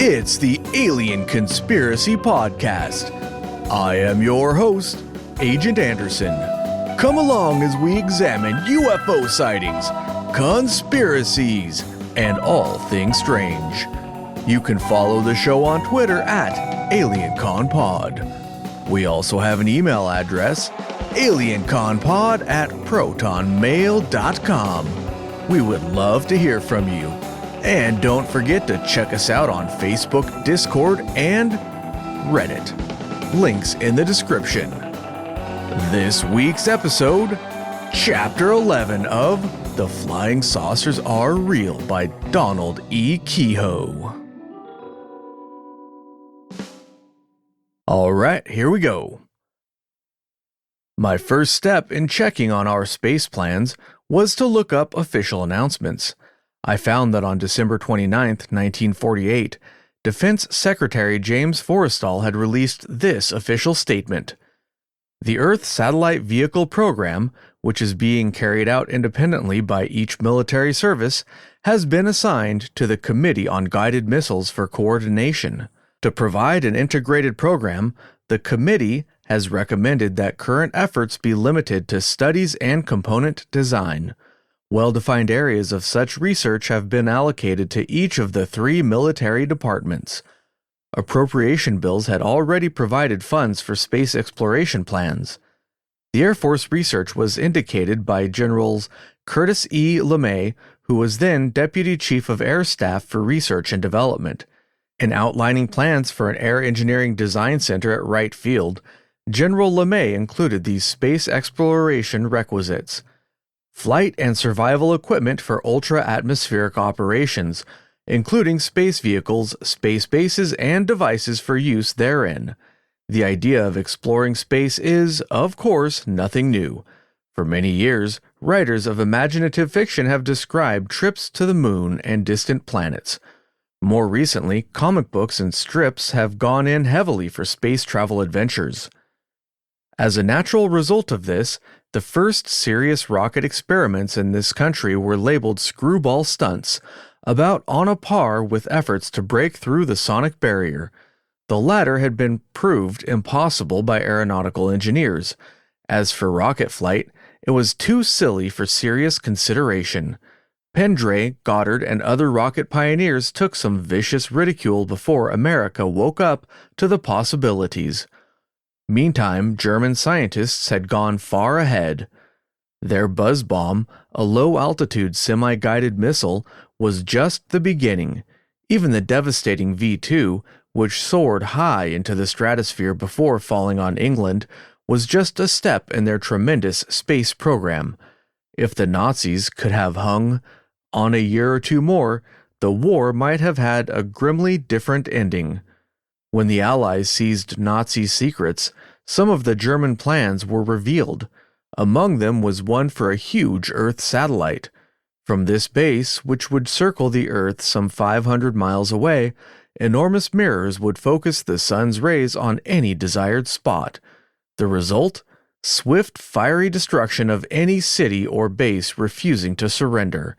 It's the Alien Conspiracy Podcast. I am your host, Agent Anderson. Come along as we examine UFO sightings, conspiracies, and all things strange. You can follow the show on Twitter at AlienConPod. We also have an email address, alienconpod@protonmail.com. We would love to hear from you. And don't forget to check us out on Facebook, Discord, and Reddit. Links in the description. This week's episode, Chapter 11 of The Flying Saucers Are Real by Donald E. Keyhoe. Alright, here we go. My first step in checking on our space plans was to look up official announcements. I found that on December 29, 1948, Defense Secretary James Forrestal had released this official statement. The Earth Satellite Vehicle Program, which is being carried out independently by each military service, has been assigned to the Committee on Guided Missiles for coordination. To provide an integrated program, the committee has recommended that current efforts be limited to studies and component design. Well-defined areas of such research have been allocated to each of the 3 military departments. Appropriation bills had already provided funds for space exploration plans. The Air Force research was indicated by Generals Curtis E. LeMay, who was then Deputy Chief of Air Staff for Research and Development. In outlining plans for an Air Engineering Design Center at Wright Field, General LeMay included these space exploration requisites: flight and survival equipment for ultra-atmospheric operations, including space vehicles, space bases, and devices for use therein. The idea of exploring space is, of course, nothing new. For many years, writers of imaginative fiction have described trips to the moon and distant planets. More recently, comic books and strips have gone in heavily for space travel adventures. As a natural result of this, the first serious rocket experiments in this country were labeled screwball stunts, about on a par with efforts to break through the sonic barrier. The latter had been proved impossible by aeronautical engineers. As for rocket flight, it was too silly for serious consideration. Pendray, Goddard, and other rocket pioneers took some vicious ridicule before America woke up to the possibilities. Meantime, German scientists had gone far ahead. Their buzz bomb, a low-altitude semi-guided missile, was just the beginning. Even the devastating V-2, which soared high into the stratosphere before falling on England, was just a step in their tremendous space program. If the Nazis could have hung on a year or two more, the war might have had a grimly different ending. When the Allies seized Nazi secrets, some of the German plans were revealed. Among them was one for a huge Earth satellite. From this base, which would circle the Earth some 500 miles away, enormous mirrors would focus the sun's rays on any desired spot. The result? Swift, fiery destruction of any city or base refusing to surrender.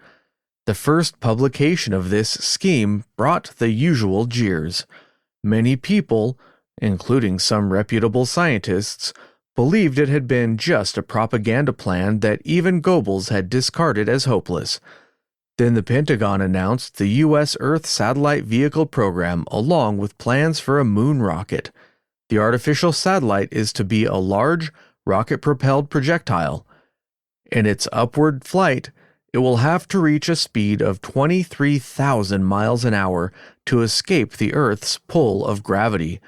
The first publication of this scheme brought the usual jeers. Many people, including some reputable scientists, believed it had been just a propaganda plan that even Goebbels had discarded as hopeless. Then the Pentagon announced the U.S. Earth Satellite Vehicle Program along with plans for a moon rocket. The artificial satellite is to be a large, rocket-propelled projectile. In its upward flight, it will have to reach a speed of 23,000 miles an hour to escape the Earth's pull of gravity.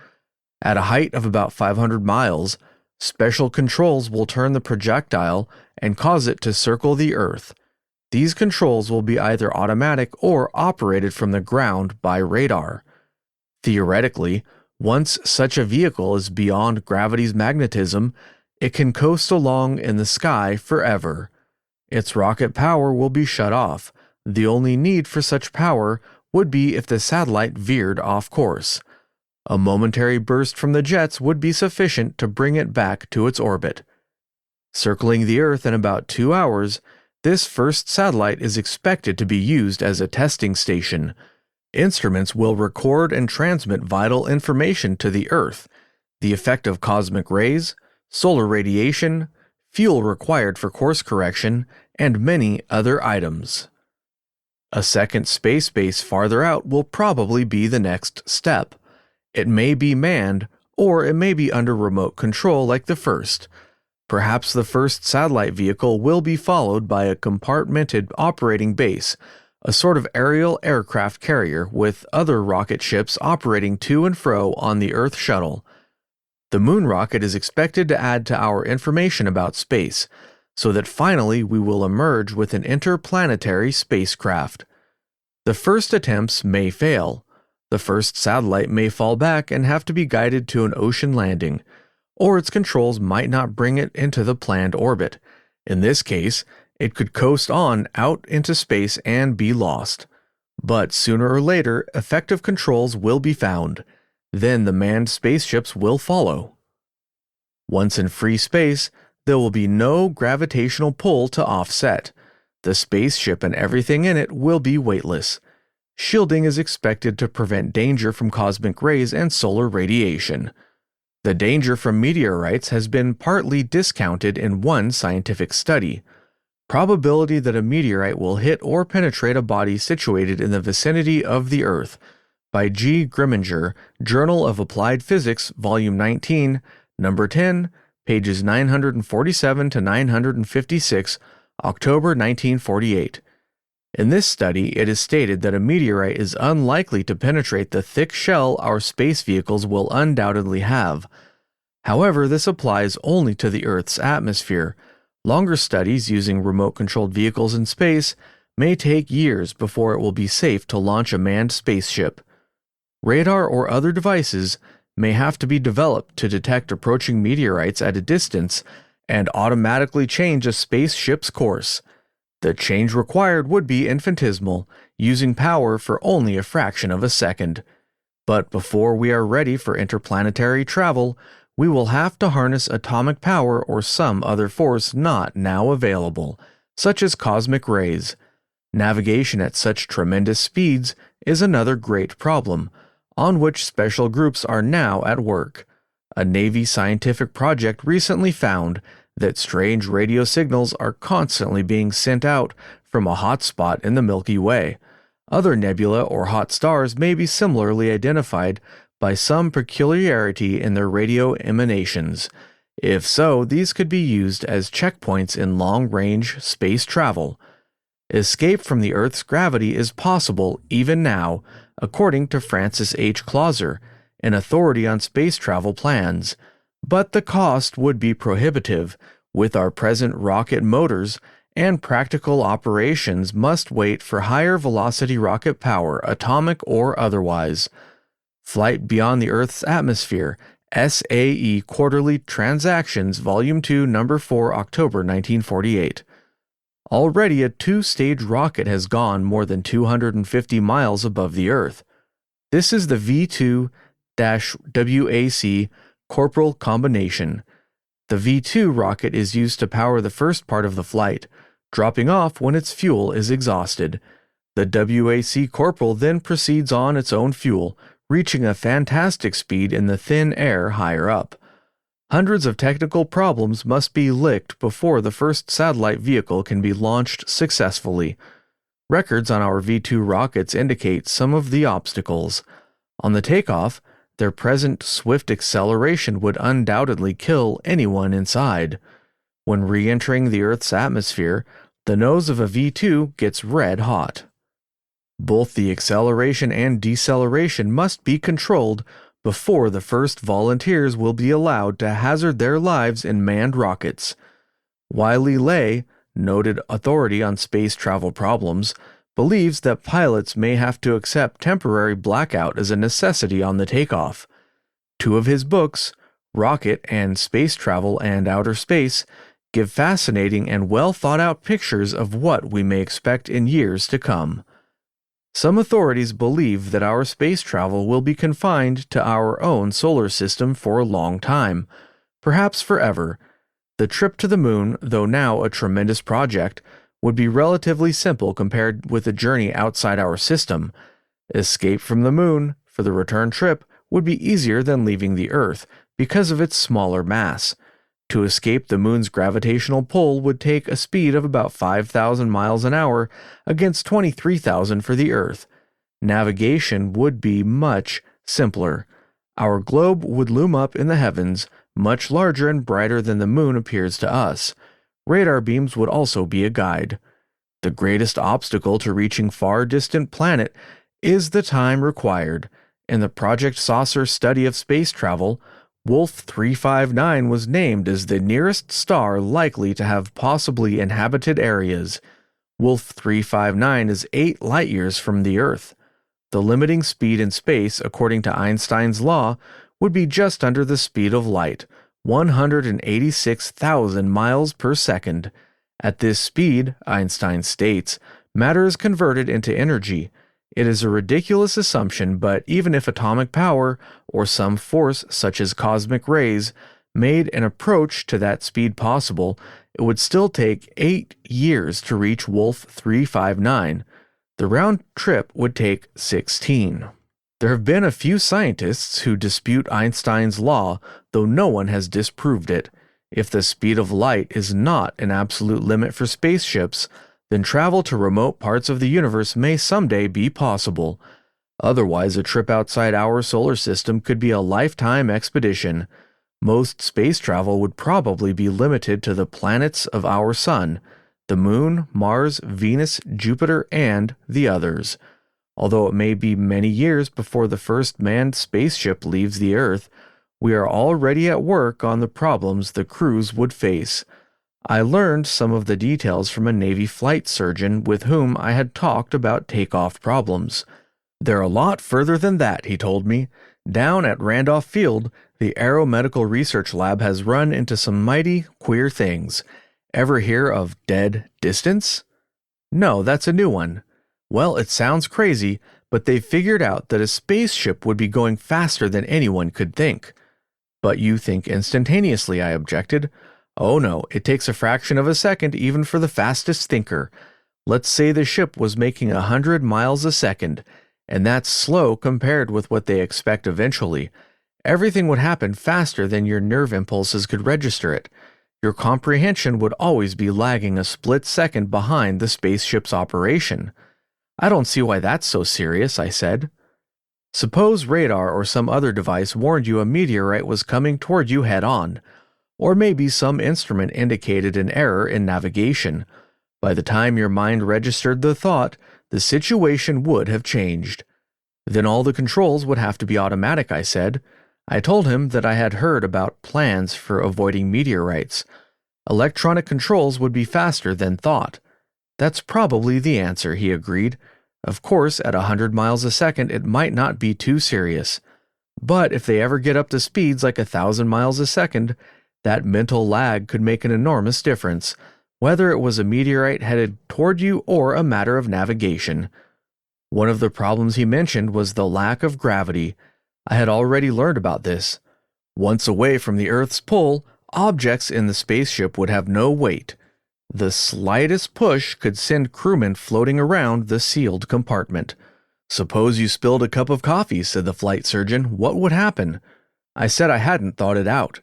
At a height of about 500 miles, special controls will turn the projectile and cause it to circle the Earth. These controls will be either automatic or operated from the ground by radar. Theoretically, once such a vehicle is beyond gravity's magnetism, it can coast along in the sky forever. Its rocket power will be shut off. The only need for such power would be if the satellite veered off course. A momentary burst from the jets would be sufficient to bring it back to its orbit. Circling the Earth in about 2 hours, this first satellite is expected to be used as a testing station. Instruments will record and transmit vital information to the Earth, the effect of cosmic rays, solar radiation, fuel required for course correction, and many other items. A second space base farther out will probably be the next step. It may be manned, or it may be under remote control like the first. Perhaps the first satellite vehicle will be followed by a compartmented operating base, a sort of aerial aircraft carrier with other rocket ships operating to and fro on the Earth shuttle. The moon rocket is expected to add to our information about space, so that finally we will emerge with an interplanetary spacecraft. The first attempts may fail. The first satellite may fall back and have to be guided to an ocean landing, or its controls might not bring it into the planned orbit. In this case, it could coast on out into space and be lost. But sooner or later, effective controls will be found. Then the manned spaceships will follow. Once in free space, there will be no gravitational pull to offset. The spaceship and everything in it will be weightless. Shielding is expected to prevent danger from cosmic rays and solar radiation. The danger from meteorites has been partly discounted in one scientific study. Probability that a meteorite will hit or penetrate a body situated in the vicinity of the Earth, by G. Grimminger, Journal of Applied Physics, Volume 19, Number 10, pages 947 to 956, October 1948. In this study, it is stated that a meteorite is unlikely to penetrate the thick shell our space vehicles will undoubtedly have. However, this applies only to the Earth's atmosphere. Longer studies using remote-controlled vehicles in space may take years before it will be safe to launch a manned spaceship. Radar or other devices may have to be developed to detect approaching meteorites at a distance and automatically change a spaceship's course. The change required would be infinitesimal, using power for only a fraction of a second. But before we are ready for interplanetary travel, we will have to harness atomic power or some other force not now available, such as cosmic rays. Navigation at such tremendous speeds is another great problem, on which special groups are now at work. A Navy scientific project recently found that strange radio signals are constantly being sent out from a hot spot in the Milky Way. Other nebula or hot stars may be similarly identified by some peculiarity in their radio emanations. If so, these could be used as checkpoints in long-range space travel. Escape from the Earth's gravity is possible even now, according to Francis H. Clauser, an authority on space travel plans. But the cost would be prohibitive. With our present rocket motors, and practical operations must wait for higher velocity rocket power, atomic or otherwise. Flight Beyond the Earth's Atmosphere, SAE Quarterly Transactions, Volume 2, Number 4, October 1948. Already a two-stage rocket has gone more than 250 miles above the Earth. This is the V2-WAC Corporal combination. The V2 rocket is used to power the first part of the flight, dropping off when its fuel is exhausted. The WAC Corporal then proceeds on its own fuel, reaching a fantastic speed in the thin air higher up. Hundreds of technical problems must be licked before the first satellite vehicle can be launched successfully. Records on our V2 rockets indicate some of the obstacles. On the takeoff, their present swift acceleration would undoubtedly kill anyone inside. When re-entering the Earth's atmosphere, the nose of a V2 gets red hot. Both the acceleration and deceleration must be controlled before the first volunteers will be allowed to hazard their lives in manned rockets. Wiley Ley, noted authority on space travel problems, believes that pilots may have to accept temporary blackout as a necessity on the takeoff. Two of his books, Rocket and Space Travel and Outer Space, give fascinating and well-thought-out pictures of what we may expect in years to come. Some authorities believe that our space travel will be confined to our own solar system for a long time, perhaps forever. The trip to the moon, though now a tremendous project, would be relatively simple compared with a journey outside our system. Escape from the moon for the return trip would be easier than leaving the Earth because of its smaller mass. To escape the moon's gravitational pull would take a speed of about 5,000 miles an hour against 23,000 for the Earth. Navigation would be much simpler. Our globe would loom up in the heavens, much larger and brighter than the moon appears to us. Radar beams would also be a guide. The greatest obstacle to reaching far-distant planet is the time required. In the Project Saucer study of space travel, Wolf 359 was named as the nearest star likely to have possibly inhabited areas. Wolf 359 is 8 light-years from the Earth. The limiting speed in space, according to Einstein's law, would be just under the speed of light, 186,000 miles per second. At this speed, Einstein states, matter is converted into energy. It is a ridiculous assumption, but even if atomic power, or some force such as cosmic rays, made an approach to that speed possible, it would still take 8 years to reach Wolf 359. The round trip would take 16. There have been a few scientists who dispute Einstein's law, though no one has disproved it. If the speed of light is not an absolute limit for spaceships, then travel to remote parts of the universe may someday be possible. Otherwise, a trip outside our solar system could be a lifetime expedition. Most space travel would probably be limited to the planets of our Sun, the Moon, Mars, Venus, Jupiter, and the others. Although it may be many years before the first manned spaceship leaves the Earth, we are already at work on the problems the crews would face. I learned some of the details from a Navy flight surgeon with whom I had talked about takeoff problems. They're a lot further than that, he told me. Down at Randolph Field, the Aeromedical Research Lab has run into some mighty queer things. Ever hear of dead distance? No, that's a new one. Well, it sounds crazy, but they've figured out that a spaceship would be going faster than anyone could think. But you think instantaneously, I objected. Oh no, it takes a fraction of a second even for the fastest thinker. Let's say the ship was making 100 miles a second, and that's slow compared with what they expect eventually. Everything would happen faster than your nerve impulses could register it. Your comprehension would always be lagging a split second behind the spaceship's operation. I don't see why that's so serious, I said. Suppose radar or some other device warned you a meteorite was coming toward you head-on. Or maybe some instrument indicated an error in navigation. By the time your mind registered the thought, the situation would have changed. Then all the controls would have to be automatic, I said. I told him that I had heard about plans for avoiding meteorites. Electronic controls would be faster than thought. That's probably the answer, he agreed. Of course, at 100 miles a second, it might not be too serious. But if they ever get up to speeds like 1,000 miles a second, that mental lag could make an enormous difference, whether it was a meteorite headed toward you or a matter of navigation. One of the problems he mentioned was the lack of gravity. I had already learned about this. Once away from the Earth's pull, objects in the spaceship would have no weight. The slightest push could send crewmen floating around the sealed compartment. Suppose you spilled a cup of coffee, said the flight surgeon. What would happen? I said I hadn't thought it out.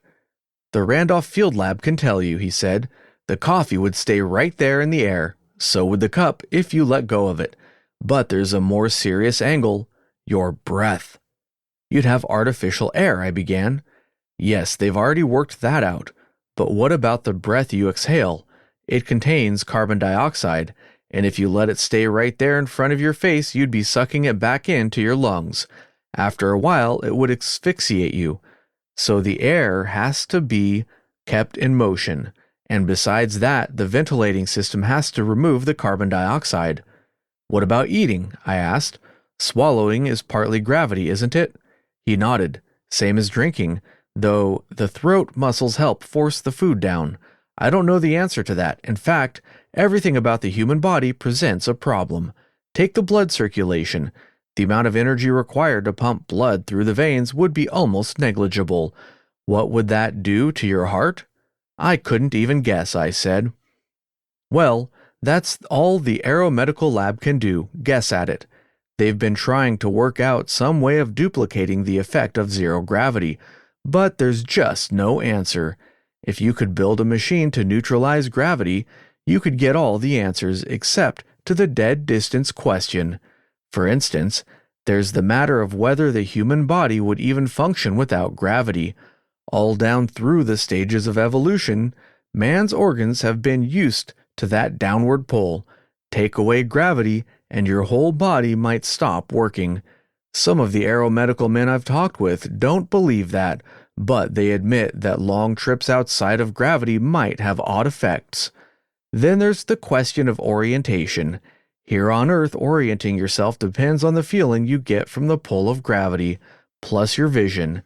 The Randolph Field Lab can tell you, he said. The coffee would stay right there in the air. So would the cup if you let go of it. But there's a more serious angle. Your breath. You'd have artificial air, I began. Yes, they've already worked that out. But what about the breath you exhale? It contains carbon dioxide, and if you let it stay right there in front of your face, you'd be sucking it back into your lungs. After a while, it would asphyxiate you. So the air has to be kept in motion, and besides that, the ventilating system has to remove the carbon dioxide. What about eating? I asked. Swallowing is partly gravity, isn't it? He nodded. Same as drinking, though the throat muscles help force the food down. I don't know the answer to that. In fact, everything about the human body presents a problem. Take the blood circulation. The amount of energy required to pump blood through the veins would be almost negligible. What would that do to your heart? I couldn't even guess, I said. Well, that's all the Aeromedical Lab can do, guess at it. They've been trying to work out some way of duplicating the effect of zero gravity, but there's just no answer. If you could build a machine to neutralize gravity, you could get all the answers except to the dead distance question. For instance, there's the matter of whether the human body would even function without gravity. All down through the stages of evolution, man's organs have been used to that downward pull. Take away gravity, and your whole body might stop working. Some of the aeromedical men I've talked with don't believe that, but they admit that long trips outside of gravity might have odd effects. Then there's the question of orientation. Here on Earth, orienting yourself depends on the feeling you get from the pull of gravity, plus your vision.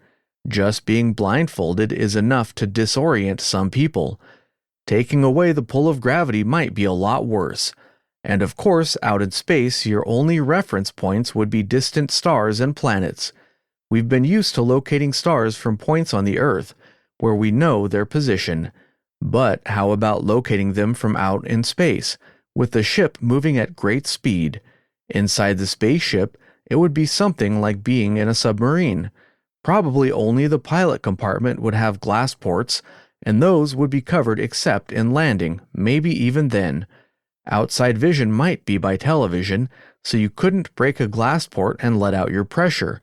Just being blindfolded is enough to disorient some people. Taking away the pull of gravity might be a lot worse. And of course, out in space, your only reference points would be distant stars and planets. We've been used to locating stars from points on the Earth, where we know their position. But how about locating them from out in space, with the ship moving at great speed? Inside the spaceship, it would be something like being in a submarine. Probably only the pilot compartment would have glass ports, and those would be covered except in landing, maybe even then. Outside vision might be by television, so you couldn't break a glass port and let out your pressure.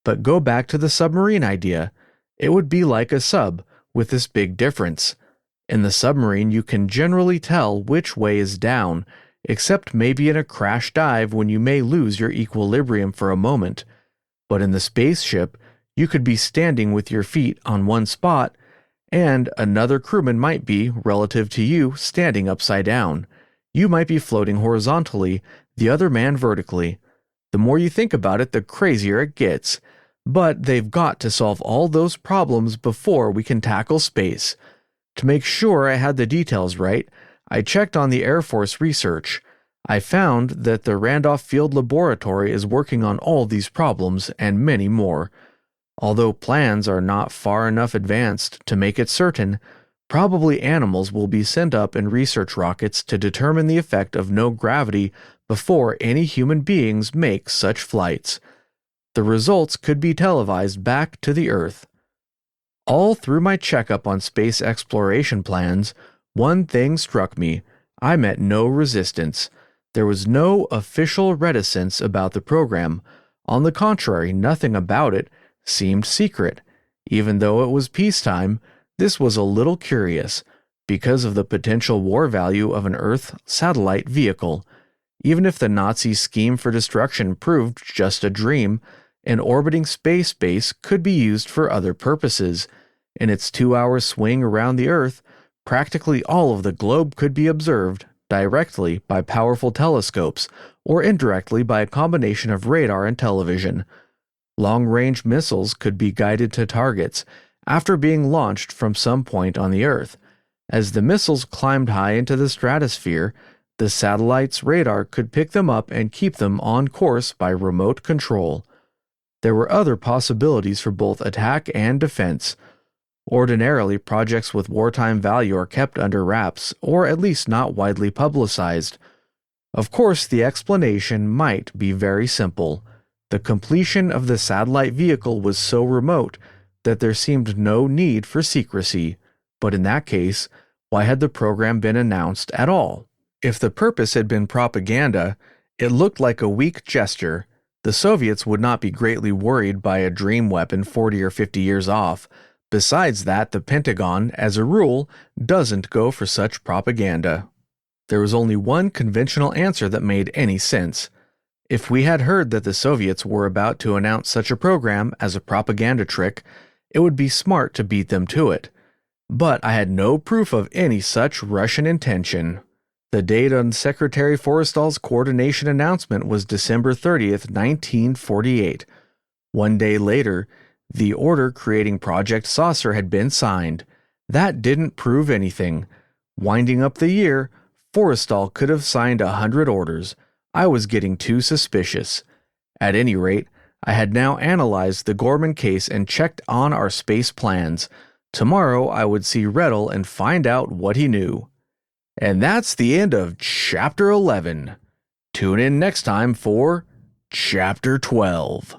But go back to the submarine idea. It would be like a sub, with this big difference. In the submarine, you can generally tell which way is down, except maybe in a crash dive when you may lose your equilibrium for a moment. But in the spaceship, you could be standing with your feet on one spot, and another crewman might be, relative to you, standing upside down. You might be floating horizontally, the other man vertically. The more you think about it, the crazier it gets. But they've got to solve all those problems before we can tackle space. To make sure I had the details right, I checked on the Air Force research. I found that the Randolph Field Laboratory is working on all these problems and many more. Although plans are not far enough advanced to make it certain, probably animals will be sent up in research rockets to determine the effect of no gravity before any human beings make such flights. The results could be televised back to the Earth. All through my checkup on space exploration plans, one thing struck me. I met no resistance. There was no official reticence about the program. On the contrary, nothing about it seemed secret. Even though it was peacetime, this was a little curious, because of the potential war value of an Earth satellite vehicle. Even if the Nazi scheme for destruction proved just a dream, an orbiting space base could be used for other purposes. In its 2-hour swing around the Earth, practically all of the globe could be observed, directly by powerful telescopes, or indirectly by a combination of radar and television. Long-range missiles could be guided to targets after being launched from some point on the Earth. As the missiles climbed high into the stratosphere, the satellite's radar could pick them up and keep them on course by remote control. There were other possibilities for both attack and defense. Ordinarily, projects with wartime value are kept under wraps, or at least not widely publicized. Of course, the explanation might be very simple. The completion of the satellite vehicle was so remote that there seemed no need for secrecy. But in that case, why had the program been announced at all? If the purpose had been propaganda, it looked like a weak gesture. The Soviets would not be greatly worried by a dream weapon 40 or 50 years off. Besides that, the Pentagon, as a rule, doesn't go for such propaganda. There was only one conventional answer that made any sense. If we had heard that the Soviets were about to announce such a program as a propaganda trick, it would be smart to beat them to it. But I had no proof of any such Russian intention. The date on Secretary Forrestal's coordination announcement was December 30th, 1948. 1 day later, the order creating Project Saucer had been signed. That didn't prove anything. Winding up the year, Forrestal could have signed 100 orders. I was getting too suspicious. At any rate, I had now analyzed the Gorman case and checked on our space plans. Tomorrow I would see Rettel and find out what he knew. And that's the end of Chapter 11. Tune in next time for Chapter 12.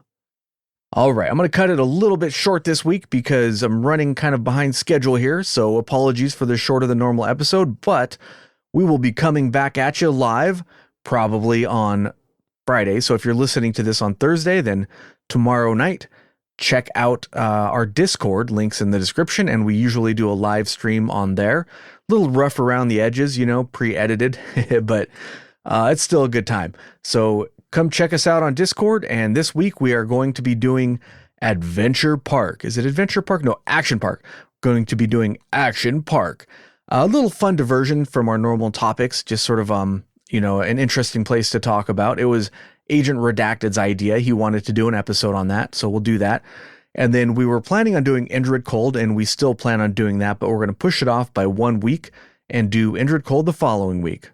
All right, I'm going to cut it a little bit short this week because I'm running kind of behind schedule here, so apologies for the shorter than normal episode, but we will be coming back at you live probably on Friday. So if you're listening to this on Thursday, then tomorrow night, check out our Discord, links in the description, and we usually do a live stream on there. A little rough around the edges, pre-edited, but it's still a good time. So come check us out on Discord, and this week we are going to be doing Adventure Park. Is it Adventure Park? No, Action Park. Going to be doing Action Park. A little fun diversion from our normal topics, just sort of, an interesting place to talk about. It was Agent Redacted's idea. He wanted to do an episode on that, so we'll do that. And then we were planning on doing Indrid Cold, and we still plan on doing that, but we're going to push it off by 1 week and do Indrid Cold the following week.